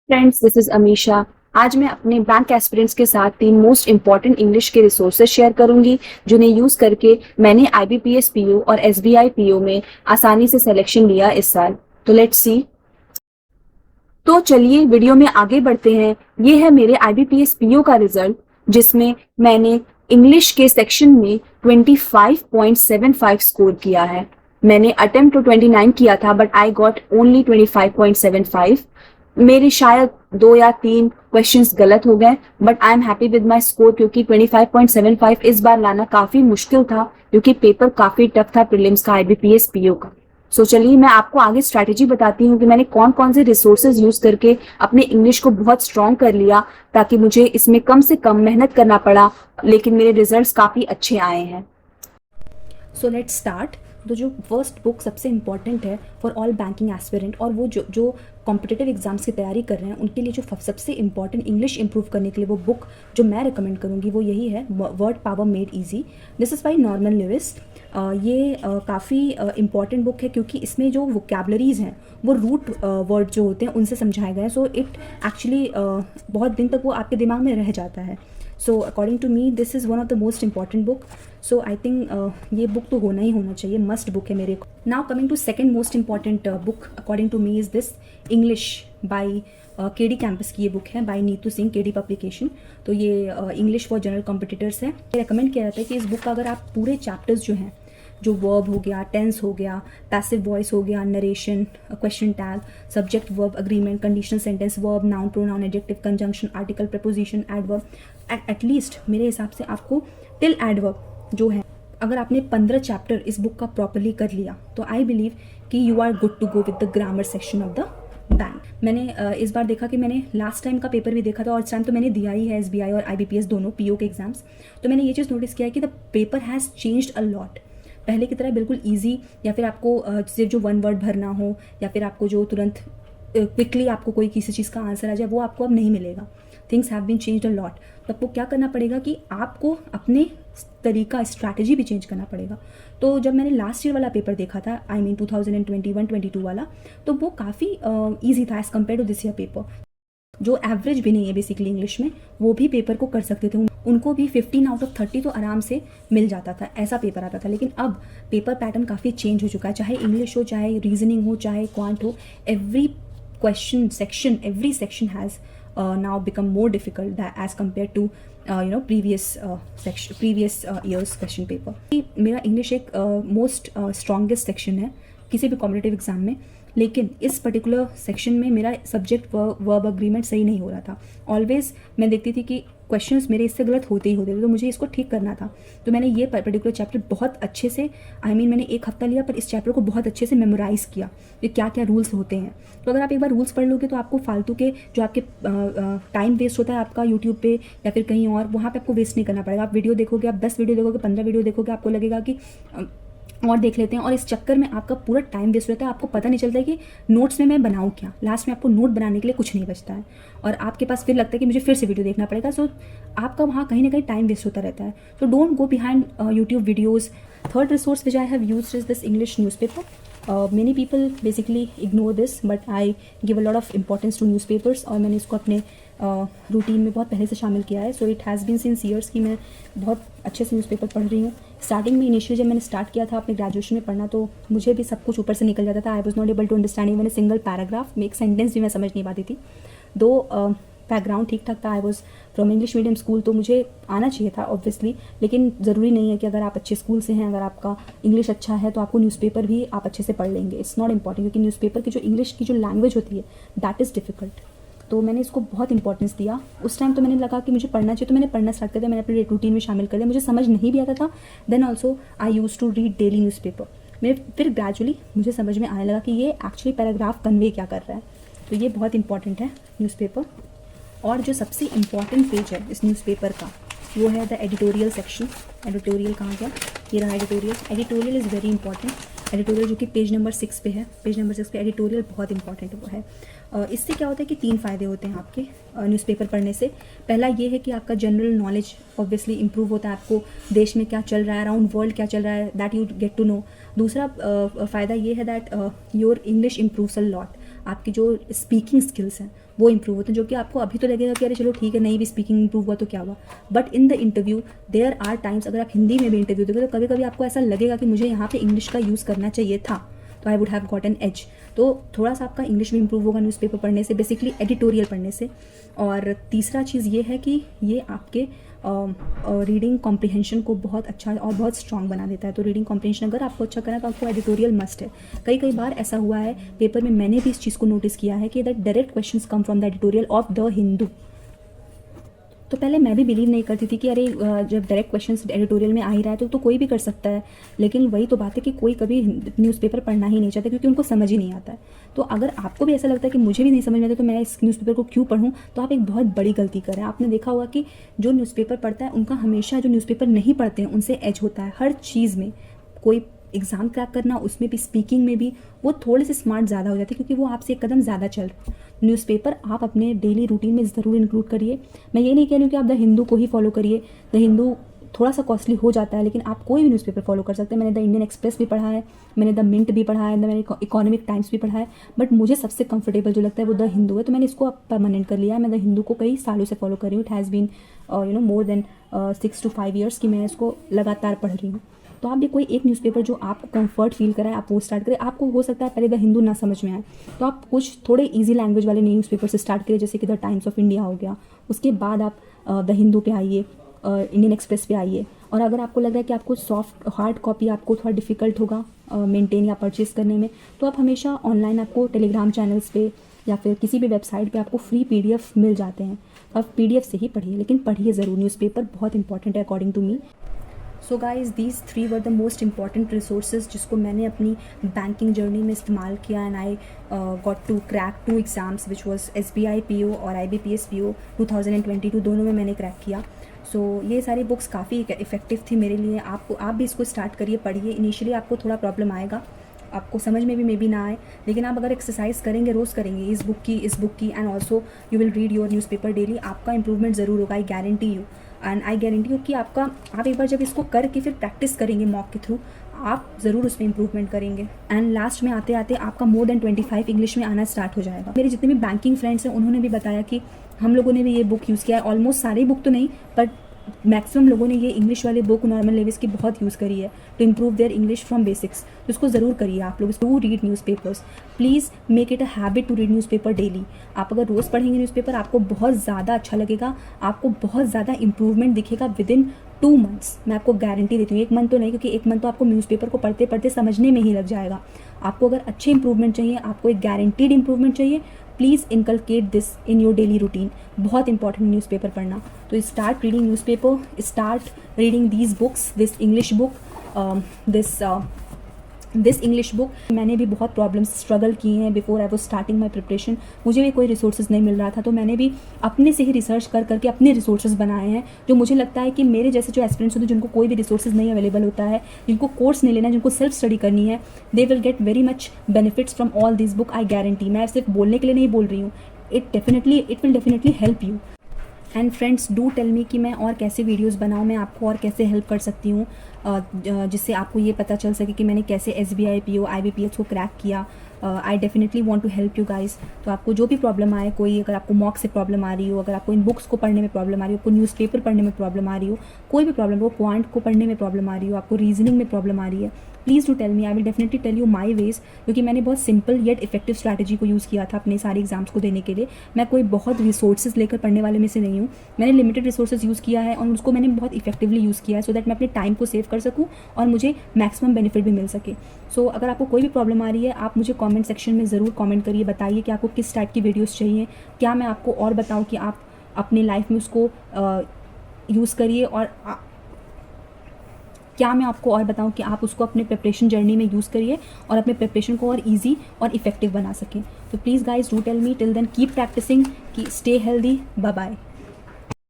Friends, this is Amisha. आज मैं अपने बैंक एस्पिरेंट्स के साथ 3 मोस्ट इम्पॉर्टेंट इंग्लिश के रिसोर्सेज शेयर करूंगी जिन्हें यूज करके मैंने IBPS PO और SBI PO में आसानी से सिलेक्शन लिया इस साल। तो लेट्स सी। तो चलिए वीडियो में आगे बढ़ते हैं। ये है मेरे IBPS PO का रिजल्ट, जिसमें मैंने इंग्लिश के सेक्शन में 25.75 स्कोर किया है। मैंने अटेम्प्ट तो 29 किया था, बट आई गॉट ओनली 25.75। मेरे शायद 2 या 3 क्वेश्चंस गलत हो गए, but I am happy with my score, क्योंकि 25.75 इस बार लाना काफी मुश्किल था, क्योंकि पेपर काफी टफ था प्रीलिम्स का, IBPS PO का। सो चलिए मैं आपको आगे स्ट्रैटेजी बताती हूँ कि मैंने कौन कौन से रिसोर्सेज यूज करके अपने इंग्लिश को बहुत स्ट्रॉन्ग कर लिया, ताकि मुझे इसमें कम से कम मेहनत करना पड़ा, लेकिन मेरे रिजल्ट्स काफी अच्छे आए हैं। So let's start. तो जो फर्स्ट बुक सबसे इम्पॉर्टेंट है फॉर ऑल बैंकिंग एस्पिरेंट, और वो जो कॉम्पिटिटिव एग्जाम्स की तैयारी कर रहे हैं उनके लिए जो सबसे इम्पॉर्टेंट इंग्लिश इंप्रूव करने के लिए वो बुक जो मैं रिकमेंड करूँगी वो यही है, word power made easy. This is by Norman Lewis. ये काफ़ी इम्पॉर्टेंट बुक है, क्योंकि इसमें जो वोकेबलरीज हैं वो रूट वर्ड जो होते हैं उनसे समझाए गए हैं। सो इट एक्चुअली बहुत दिन तक वो आपके दिमाग में रह जाता है। So according to me this is one of the most important book. So I think ये बुक तो होना ही होना चाहिए, मस्ट बुक है मेरे। Now coming to second most important book according to me is this English by KD campus की ये बुक है, by Neetu Singh, KD publication. तो ये इंग्लिश फॉर जनरल कॉम्पिटिटर्स है। रिकमेंड किया जाता है कि इस बुक का अगर आप पूरे चैप्टर्स जो हैं, जो वर्ब हो गया, टेंस हो गया, पैसिव वॉइस हो गया, narration, question tag, subject verb agreement, conditional sentence, verb, noun, pronoun, adjective, conjunction, article, preposition, adverb, at least मेरे हिसाब से आपको टिल एडवर्ब जो है, अगर आपने 15 चैप्टर इस बुक का प्रॉपरली कर लिया तो आई बिलीव कि you are good to go with the grammar section of the bank. मैंने इस बार देखा कि मैंने लास्ट टाइम का पेपर भी देखा था, और इस टाइम तो मैंने दिया ही है SBI और IBPS दोनों PO के एग्जाम्स। तो मैंने ये चीज़ नोटिस किया है कि the paper has changed a lot. पहले की तरह बिल्कुल ईजी, या फिर आपको सिर्फ जो वन वर्ड भरना हो, या फिर आपको जो तुरंत क्विकली आपको कोई किसी चीज़ का आंसर आ जाए, वो आपको अब नहीं मिलेगा। Things have been changed a lot. तो आपको क्या करना पड़ेगा कि आपको अपने तरीका, स्ट्रैटेजी भी चेंज करना पड़ेगा। तो जब मैंने लास्ट ईयर वाला पेपर देखा था, आई मीन 2021-22 वाला, तो वो काफ़ी ईजी था as compare to this year paper. जो एवरेज भी नहीं है बेसिकली इंग्लिश में, वो भी पेपर को कर सकते थे, उनको भी 15 आउट ऑफ 30 तो आराम से मिल जाता था, ऐसा पेपर आता था। लेकिन अब पेपर पैटर्न काफ़ी चेंज हो चुका है, चाहे इंग्लिश हो, चाहे रीजनिंग हो, चाहे क्वांट हो। Every question section, every section has now become more difficult as compared to previous years question paper. मेरा इंग्लिश एक मोस्ट स्ट्रॉन्गेस्ट सेक्शन है किसी भी कॉम्पिटिटिव एग्जाम में, लेकिन इस पर्टिकुलर सेक्शन में मेरा सब्जेक्ट वर्ब अग्रीमेंट सही नहीं हो रहा था। ऑलवेज मैं देखती थी कि क्वेश्चंस मेरे इससे गलत होते ही होते थे, तो मुझे इसको ठीक करना था। तो मैंने ये पर्टिकुलर चैप्टर बहुत अच्छे से, मैंने 1 हफ्ता लिया, पर इस चैप्टर को बहुत अच्छे से मेमोराइज़ किया कि क्या क्या रूल्स होते हैं। तो अगर आप एक बार रूल्स पढ़ लोगे तो आपको फालतू के जो आपके टाइम वेस्ट होता है आपका यूट्यूब पे या फिर कहीं और, वहाँ पे आपको वेस्ट नहीं करना पड़ेगा। आप वीडियो देखोगे, आप 10 वीडियो देखोगे, 15 वीडियो देखोगे, आपको लगेगा कि और देख लेते हैं, और इस चक्कर में आपका पूरा टाइम वेस्ट रहता है। आपको पता नहीं चलता है कि नोट्स में मैं बनाऊँ क्या। लास्ट में आपको नोट बनाने के लिए कुछ नहीं बचता है, और आपके पास फिर लगता है कि मुझे फिर से वीडियो देखना पड़ेगा। सो आपका वहाँ कहीं ना कहीं टाइम वेस्ट होता रहता है। तो don't go behind YouTube videos. Third resource which I have used is this English newspaper. Many people basically ignore this, but I give a lot of importance to newspapers, और मैंने इसको अपने routine में बहुत पहले से शामिल किया है। So it has been since years कि मैं बहुत अच्छे से न्यूज़पेपर पढ़ रही हूँ। स्टार्टिंग में इनिशियली जब मैंने स्टार्ट किया था अपने ग्रेजुएशन में पढ़ना, तो मुझे भी सब कुछ ऊपर से निकल जाता था। I was not able to understand even a single paragraph में, एक सेंटेंस भी मैं समझ नहीं पाती थी। दो बैकग्राउंड ठीक ठाक था, I was from English medium school, तो मुझे आना चाहिए था ऑब्वियसली। लेकिन ज़रूरी नहीं है कि अगर आप अच्छे स्कूल से हैं, अगर आपका इंग्लिश अच्छा है तो आपको न्यूज़पेपर भी आप अच्छे से पढ़ लेंगे। इट्स नॉट इंपॉर्टेंट, क्योंकि न्यूज़पेपर की जो इंग्लिश की जो लैंग्वेज होती है दैट इज़ डिफिकल्ट। तो मैंने इसको बहुत इंपॉर्टेंस दिया। उस टाइम तो मैंने लगा कि मुझे पढ़ना चाहिए, तो मैंने पढ़ना स्टार्ट कर दिया, मैंने अपने रूटीन में शामिल कर दिया। मुझे समझ नहीं भी आता था, then also I use to read daily newspaper. मेरे फिर ग्रेजुअली मुझे समझ में आने लगा कि ये एक्चुअली पैराग्राफ कन्वे क्या कर रहा है। तो ये बहुत इंपॉर्टेंट है न्यूज़पेपर। और जो सबसे इम्पॉर्टेंट पेज है इस न्यूज़पेपर का, वो है द एडिटोरियल सेक्शन। एडिटोरियल कहाँ गया, ये रहा editorial. Editorial is very important. Editorial जो कि पेज नंबर 6 पे है, पेज नंबर 6 पे एडिटोरियल बहुत इंपॉर्टेंट वो है। इससे क्या होता है कि 3 फ़ायदे होते हैं आपके न्यूज़पेपर पढ़ने से। पहला ये है कि आपका जनरल नॉलेज ऑब्वियसली इंप्रूव होता है, आपको देश में क्या चल रहा है, अराउंड वर्ल्ड क्या चल रहा है, that you get to know. दूसरा फ़ायदा ये है that your English improves a lot. आपकी जो स्पीकिंग स्किल्स हैं वो इंप्रूव होते हैं, जो कि आपको अभी तो लगेगा कि अरे चलो ठीक है, नहीं भी स्पीकिंग इंप्रूव हुआ तो क्या हुआ, but in the interview there are times, अगर आप हिंदी में भी इंटरव्यू दोगे तो कभी कभी आपको ऐसा लगेगा कि मुझे यहाँ पे इंग्लिश का यूज़ करना चाहिए था, तो I would have got an edge. तो थोड़ा सा आपका इंग्लिश भी इंप्रूव होगा न्यूज़पेपर पढ़ने से, बेसिकली एडिटोरियल पढ़ने से। और तीसरा चीज़ ये है कि ये आपके रीडिंग कॉम्प्रिहेंशन को बहुत अच्छा और बहुत स्ट्रांग बना देता है। तो रीडिंग कॉम्प्रिहेंशन अगर आपको अच्छा करना है तो आपको एडिटोरियल मस्ट है। कई बार ऐसा हुआ है पेपर में, मैंने भी इस चीज़ को नोटिस किया है कि that direct questions come from the editorial of the Hindu. तो पहले मैं भी बिलीव नहीं करती थी कि अरे जब डायरेक्ट क्वेश्चंस एडिटोरियल में आ ही रहा है तो कोई भी कर सकता है, लेकिन वही तो बात है कि कोई कभी न्यूज़पेपर पढ़ना ही नहीं चाहता क्योंकि उनको समझ ही नहीं आता है। तो अगर आपको भी ऐसा लगता है कि मुझे भी नहीं समझ में आता तो मैं इस न्यूज़पेपर को क्यों पढूं, तो आप एक बहुत बड़ी गलती कर रहे हैं। आपने देखा होगा कि जो न्यूज़पेपर पढ़ता है उनका हमेशा जो न्यूज़पेपर नहीं पढ़ते हैं उनसे एज होता है हर चीज़ में। कोई एग्ज़ाम क्रैक करना, उसमें भी स्पीकिंग में भी वो थोड़े से स्मार्ट ज़्यादा हो जाते हैं क्योंकि वो आपसे एक कदम ज़्यादा चल रहे हैं। न्यूज़पेपर आप अपने डेली रूटीन में ज़रूर इंक्लूड करिए। मैं ये नहीं कह रही हूँ कि आप द हिंदू को ही फॉलो करिए, द हिंदू थोड़ा सा कॉस्टली हो जाता है, लेकिन आप कोई भी न्यूज़पेपर फॉलो कर सकते हैं। मैंने द इंडियन एक्सप्रेस भी पढ़ा है, मैंने द मिंट भी पढ़ा है, मैंने इकोनॉमिक टाइम्स भी पढ़ा है, बट मुझे सबसे कंफर्टेबल जो लगता है वो द हिंदू है, तो मैंने इसको अब परमानेंट कर लिया है। मैं द हिंदू को कई सालों से फॉलो कर रही हूँ। It has been more than 6 to 5 years की मैं इसको लगातार पढ़ रही हूँ। तो आप भी कोई एक न्यूज़पेपर जो आपको कंफर्ट फील कराए आप वो स्टार्ट करें। आपको हो सकता है पहले द हिंदू ना समझ में आए तो आप कुछ थोड़े इजी लैंग्वेज वाले न्यूज़पेपर से स्टार्ट करें, जैसे कि द टाइम्स ऑफ इंडिया हो गया। उसके बाद आप द हिंदू पे आइए, इंडियन एक्सप्रेस पे आइए। और अगर आपको लग रहा है कि आपको सॉफ्ट हार्ड कॉपी आपको थोड़ा डिफिकल्ट होगा मेंटेन या परचेज करने में, तो आप हमेशा ऑनलाइन आपको टेलीग्राम चैनल्स पे या फिर किसी भी वेबसाइट पे आपको फ्री PDF मिल जाते हैं। आप PDF से ही पढ़िए, लेकिन पढ़िए ज़रूर। न्यूज़पेपर बहुत इंपॉर्टेंट है according to me. So guys these 3 were the most important resources जिसको मैंने अपनी बैंकिंग जर्नी में इस्तेमाल किया, and I got to crack 2 exams which was SBI PO और IBPS PO 2022, दोनों में मैंने क्रैक किया। सो ये सारी बुक्स काफ़ी इफ़ेक्टिव थी मेरे लिए। आप भी इसको स्टार्ट करिए, पढ़िए। इनिशियली आपको थोड़ा प्रॉब्लम आएगा, आपको समझ में भी मे बी ना आए, लेकिन आप अगर एक्सरसाइज करेंगे, रोज़ करेंगे इस बुक की and also you will read your newspaper daily, आपका इंप्रूवमेंट ज़रूर होगा। I guarantee you, and I guarantee you कि आप एक बार जब इसको करके फिर प्रैक्टिस करेंगे मॉक के थ्रू, आप ज़रूर उसमें इंप्रूवमेंट करेंगे। एंड लास्ट में आते आते आपका मोर देन 25 इंग्लिश में आना स्टार्ट हो जाएगा। मेरे जितने भी बैंकिंग फ्रेंड्स हैं उन्होंने भी बताया कि हम लोगों ने भी ये बुक यूज़ किया है। ऑलमोस्ट सारी बुक तो नहीं, बट मैक्सिमम लोगों ने ये इंग्लिश वाले बुक नॉर्मल लेवल्स की बहुत यूज़ करी है to improve their English from basics. तो इसको ज़रूर करिए आप लोग। To read newspapers, please make it a habit to read newspaper daily. आप अगर रोज़ पढ़ेंगे न्यूज़पेपर, आपको बहुत ज़्यादा अच्छा लगेगा, आपको बहुत ज़्यादा इंप्रूवमेंट दिखेगा विदिन 2 months। मैं आपको गारंटी देती हूँ, 1 month तो नहीं, क्योंकि 1 month तो आपको न्यूज़पेपर को पढ़ते पढ़ते समझने में ही लग जाएगा। आपको अगर अच्छे इंप्रूवमेंट चाहिए, आपको एक गारंटीड इंप्रूवमेंट चाहिए, please inculcate this in your daily routine. बहुत इंपॉर्टेंट न्यूज़पेपर पढ़ना। तो start reading newspaper, start reading these books, this English book. मैंने भी बहुत प्रॉब्लम्स स्ट्रगल किए हैं before I was starting my preparation. मुझे भी कोई रिसोर्सेज नहीं मिल रहा था, तो मैंने भी अपने से ही रिसर्च करके अपने रिसोर्सेज बनाए हैं, जो मुझे लगता है कि मेरे जैसे जो एस्पिरेंट्स होते हैं जिनको कोई भी रिसोर्सेज नहीं अवेलेबल होता है, जिनको कोर्स नहीं लेना है, जिनको सेल्फ स्टडी करनी है, they will get very much benefits from all this book. I guarantee. मैं सिर्फ बोलने के लिए नहीं बोल रही हूँ, it will definitely help you. And friends, do tell me कि मैं और कैसे वीडियोस बनाऊँ, मैं आपको और कैसे हेल्प कर सकती हूँ, जिससे आपको ये पता चल सके कि मैंने कैसे SBI PO IBPS को क्रैक किया। I definitely want to help you guys. तो आपको जो भी प्रॉब्लम आए, कोई अगर आपको मॉक से प्रॉब्लम आ रही हो, अगर आपको इन बुक्स को पढ़ने में प्रॉब्लम आ रही हो, आपको न्यूज़पेपर पढ़ने में प्रॉब्लम आ रही हो, कोई भी प्रॉब्लम हो, क्वांट को पढ़ने में प्रॉब्लम आ रही हो, आपको रीजनिंग में प्रॉब्लम आ रही है, please do tell me. I will definitely tell you my ways, क्योंकि मैंने बहुत सिंपल येट इफेक्टिव स्ट्रैटेजी को यूज़ किया था अपने सारे एग्जाम्स को देने के लिए। मैं कोई बहुत रिसोर्सेज लेकर पढ़ने वाले में से नहीं हूँ। मैंने लिमिटेड रिसोर्सेज यूज़ किया है और उसको मैंने बहुत इफेक्टिवली यूज़ किया है, सो दैट मैं अपने टाइम को सेव कर सकूँ और मुझे मैक्सिमम बेनिफिट भी मिल सके। सो अगर आपको कोई भी प्रॉब्लम आ रही है, आप मुझे कमेंट सेक्शन में ज़रूर कमेंट करिए, बताइए कि आपको किस टाइप की वीडियोस चाहिए, क्या मैं आपको और बताऊं कि आप अपनी लाइफ में उसको यूज़ करिए, और क्या मैं आपको और बताऊं कि आप उसको अपने प्रिपरेशन जर्नी में यूज़ करिए और अपने प्रिपरेशन को और ईजी और इफेक्टिव बना सकें। तो please guys do tell me. Till then keep practicing, keep stay healthy, bye bye.